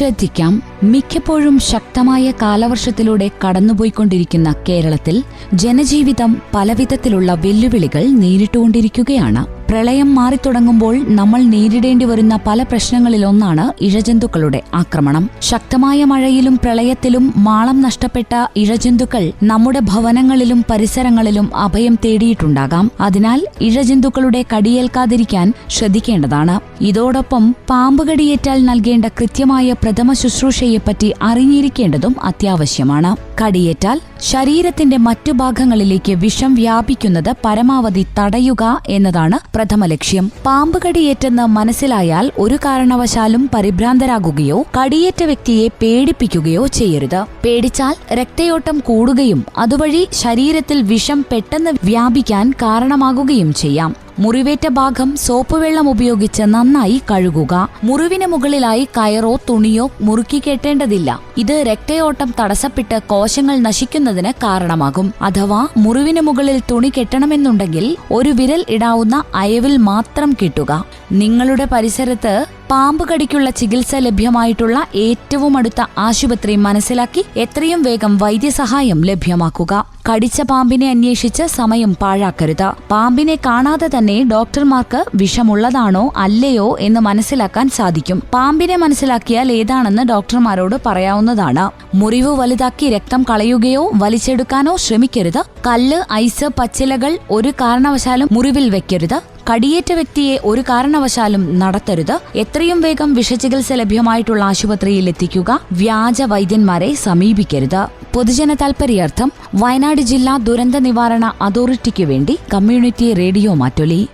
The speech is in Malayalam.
ശ്രദ്ധിക്കാം. മിക്കപ്പോഴും ശക്തമായ കാലവർഷത്തിലൂടെ കടന്നുപോയിക്കൊണ്ടിരിക്കുന്ന കേരളത്തിൽ ജനജീവിതം പലവിധത്തിലുള്ള വെല്ലുവിളികൾ നേരിട്ടുകൊണ്ടിരിക്കുകയാണ്. പ്രളയം മാറിത്തുടങ്ങുമ്പോൾ നമ്മൾ നേരിടേണ്ടി വരുന്ന പല പ്രശ്നങ്ങളിലൊന്നാണ് ഇഴജന്തുക്കളുടെ ആക്രമണം. ശക്തമായ മഴയിലും പ്രളയത്തിലും മാളം നഷ്ടപ്പെട്ട ഇഴജന്തുക്കൾ നമ്മുടെ ഭവനങ്ങളിലും പരിസരങ്ങളിലും അഭയം തേടിയിട്ടുണ്ടാകാം. അതിനാൽ ഇഴജന്തുക്കളുടെ കടിയേൽക്കാതിരിക്കാൻ ശ്രദ്ധിക്കേണ്ടതാണ്. ഇതോടൊപ്പം പാമ്പുകടിയേറ്റാൽ നൽകേണ്ട കൃത്യമായ പ്രഥമ ശുശ്രൂഷയെപ്പറ്റി അറിഞ്ഞിരിക്കേണ്ടതും അത്യാവശ്യമാണ്. കടിയേറ്റാൽ ശരീരത്തിന്റെ മറ്റു ഭാഗങ്ങളിലേക്ക് വിഷം വ്യാപിക്കുന്നത് പരമാവധി തടയുക എന്നതാണ് പ്രഥമ ലക്ഷ്യം. പാമ്പ് കടിയേറ്റെന്ന് മനസ്സിലായാൽ ഒരു കാരണവശാലും പരിഭ്രാന്തരാകുകയോ കടിയേറ്റ വ്യക്തിയെ പേടിപ്പിക്കുകയോ ചെയ്യരുത്. പേടിച്ചാൽ രക്തയോട്ടം കൂടുകയും അതുവഴി ശരീരത്തിൽ വിഷം പെട്ടെന്ന് വ്യാപിക്കാൻ കാരണമാകുകയും ചെയ്യാം. മുറിവേറ്റ ഭാഗം സോപ്പ് വെള്ളം ഉപയോഗിച്ച് നന്നായി കഴുകുക. മുറിവിന് മുകളിലായി കയറോ തുണിയോ മുറുക്കി കെട്ടേണ്ടതില്ല. ഇത് രക്തയോട്ടം തടസ്സപ്പെട്ട് കോശങ്ങൾ നശിക്കുന്നതിന് കാരണമാകും. അഥവാ മുറിവിന് മുകളിൽ തുണി കെട്ടണമെന്നുണ്ടെങ്കിൽ ഒരു വിരൽ ഇടാവുന്ന അയവിൽ മാത്രം കെട്ടുക. നിങ്ങളുടെ പരിസരത്ത് പാമ്പ് കടിക്കുള്ള ചികിത്സ ലഭ്യമായിട്ടുള്ള ഏറ്റവും അടുത്ത ആശുപത്രി മനസ്സിലാക്കി എത്രയും വേഗം വൈദ്യസഹായം ലഭ്യമാക്കുക. കടിച്ച പാമ്പിനെ അന്വേഷിച്ച് സമയം പാഴാക്കരുത്. പാമ്പിനെ കാണാതെ തന്നെ ഡോക്ടർമാർക്ക് വിഷമുള്ളതാണോ അല്ലയോ എന്ന് മനസ്സിലാക്കാൻ സാധിക്കും. പാമ്പിനെ മനസ്സിലാക്കിയാൽ ഏതാണെന്ന് ഡോക്ടർമാരോട് പറയാവുന്നതാണ്. മുറിവ് വലുതാക്കി രക്തം കളയുകയോ വലിച്ചെടുക്കാനോ ശ്രമിക്കരുത്. കല്ല്, ഐസ്, പച്ചിലകൾ ഒരു കാരണവശാലും മുറിവിൽ വെക്കരുത്. കടിയേറ്റ വ്യക്തിയെ ഒരു കാരണവശാലും നടത്തരുത്. എത്രയും വേഗം വിഷചികിത്സ ലഭ്യമായിട്ടുള്ള ആശുപത്രിയിൽ എത്തിക്കുക. വ്യാജ വൈദ്യന്മാരെ സമീപിക്കരുത്. പൊതുജന താൽപര്യാർത്ഥം വയനാട് ജില്ലാ ദുരന്ത നിവാരണ അതോറിറ്റിക്കു വേണ്ടി കമ്മ്യൂണിറ്റി റേഡിയോ മാറ്റൊലി.